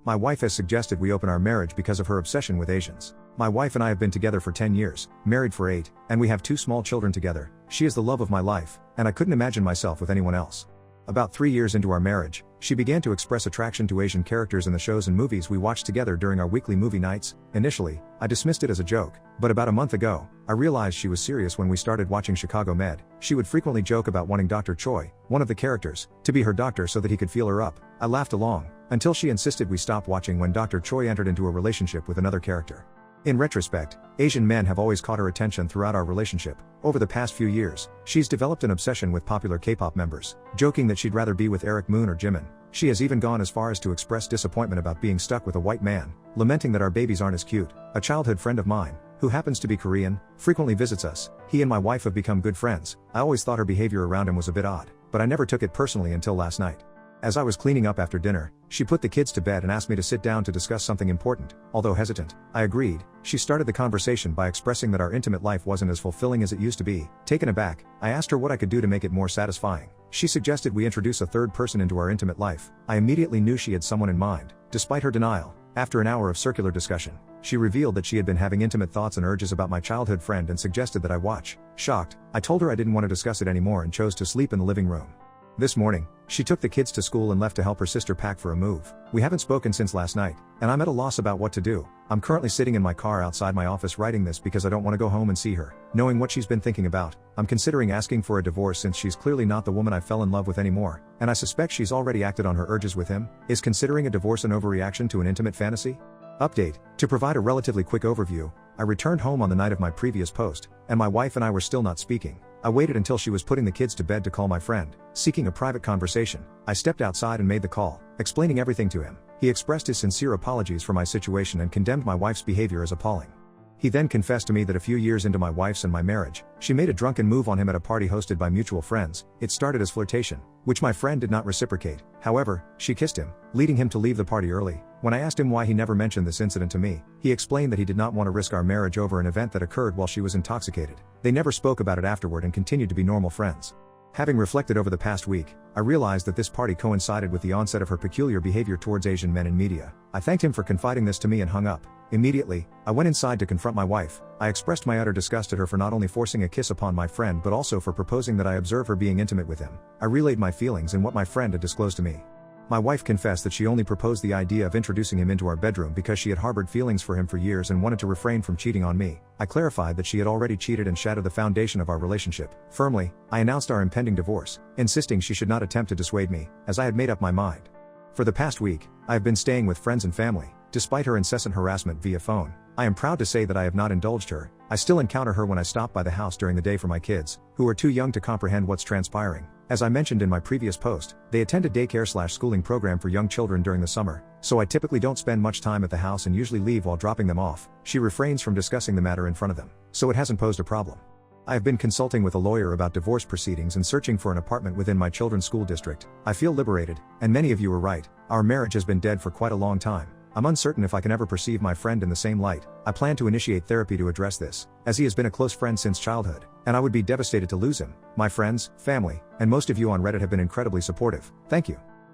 My wife has suggested we open our marriage because of her obsession with Asians. My wife and I have been together for 10 years, married for 8, and we have 2 small children together. She is the love of my life, and I couldn't imagine myself with anyone else. About 3 years into our marriage, she began to express attraction to Asian characters in the shows and movies we watched together during our weekly movie nights. Initially, I dismissed it as a joke, but about a month ago, I realized she was serious when we started watching Chicago Med. She would frequently joke about wanting Dr. Choi, one of the characters, to be her doctor so that he could feel her up. I laughed along, until she insisted we stop watching when Dr. Choi entered into a relationship with another character. In retrospect, Asian men have always caught her attention throughout our relationship. Over the past few years, she's developed an obsession with popular K-pop members, joking that she'd rather be with Eric Moon or Jimin. She has even gone as far as to express disappointment about being stuck with a white man, lamenting that our babies aren't as cute. A childhood friend of mine, who happens to be Korean, frequently visits us. He and my wife have become good friends. I always thought her behavior around him was a bit odd, but I never took it personally until last night. As I was cleaning up after dinner, she put the kids to bed and asked me to sit down to discuss something important. Although hesitant, I agreed. She started the conversation by expressing that our intimate life wasn't as fulfilling as it used to be. Taken aback, I asked her what I could do to make it more satisfying. She suggested we introduce a third person into our intimate life. I immediately knew she had someone in mind. Despite her denial, after an hour of circular discussion, she revealed that she had been having intimate thoughts and urges about my childhood friend and suggested that I watch. Shocked, I told her I didn't want to discuss it anymore and chose to sleep in the living room. This morning, she took the kids to school and left to help her sister pack for a move. We haven't spoken since last night, and I'm at a loss about what to do. I'm currently sitting in my car outside my office writing this because I don't want to go home and see her. Knowing what she's been thinking about, I'm considering asking for a divorce since she's clearly not the woman I fell in love with anymore, and I suspect she's already acted on her urges with him. Is considering a divorce an overreaction to an intimate fantasy? Update. To provide a relatively quick overview, I returned home on the night of my previous post, and my wife and I were still not speaking. I waited until she was putting the kids to bed to call my friend, seeking a private conversation. I stepped outside and made the call, explaining everything to him. He expressed his sincere apologies for my situation and condemned my wife's behavior as appalling. He then confessed to me that a few years into my wife's and my marriage, she made a drunken move on him at a party hosted by mutual friends. It started as flirtation, which my friend did not reciprocate. However, she kissed him, leading him to leave the party early. When I asked him why he never mentioned this incident to me, he explained that he did not want to risk our marriage over an event that occurred while she was intoxicated. They never spoke about it afterward and continued to be normal friends. Having reflected over the past week, I realized that this party coincided with the onset of her peculiar behavior towards Asian men in media. I thanked him for confiding this to me and hung up. Immediately, I went inside to confront my wife. I expressed my utter disgust at her for not only forcing a kiss upon my friend but also for proposing that I observe her being intimate with him. I relayed my feelings and what my friend had disclosed to me. My wife confessed that she only proposed the idea of introducing him into our bedroom because she had harbored feelings for him for years and wanted to refrain from cheating on me. I clarified that she had already cheated and shattered the foundation of our relationship. Firmly, I announced our impending divorce, insisting she should not attempt to dissuade me, as I had made up my mind. For the past week, I have been staying with friends and family. Despite her incessant harassment via phone, I am proud to say that I have not indulged her. I still encounter her when I stop by the house during the day for my kids, who are too young to comprehend what's transpiring. As I mentioned in my previous post, they attend a daycare/schooling program for young children during the summer, so I typically don't spend much time at the house and usually leave while dropping them off. She refrains from discussing the matter in front of them, so it hasn't posed a problem. I have been consulting with a lawyer about divorce proceedings and searching for an apartment within my children's school district. I feel liberated, and many of you are right. Our marriage has been dead for quite a long time. I'm uncertain if I can ever perceive my friend in the same light. I plan to initiate therapy to address this, as he has been a close friend since childhood, and I would be devastated to lose him. My friends, family, and most of you on Reddit have been incredibly supportive. Thank you.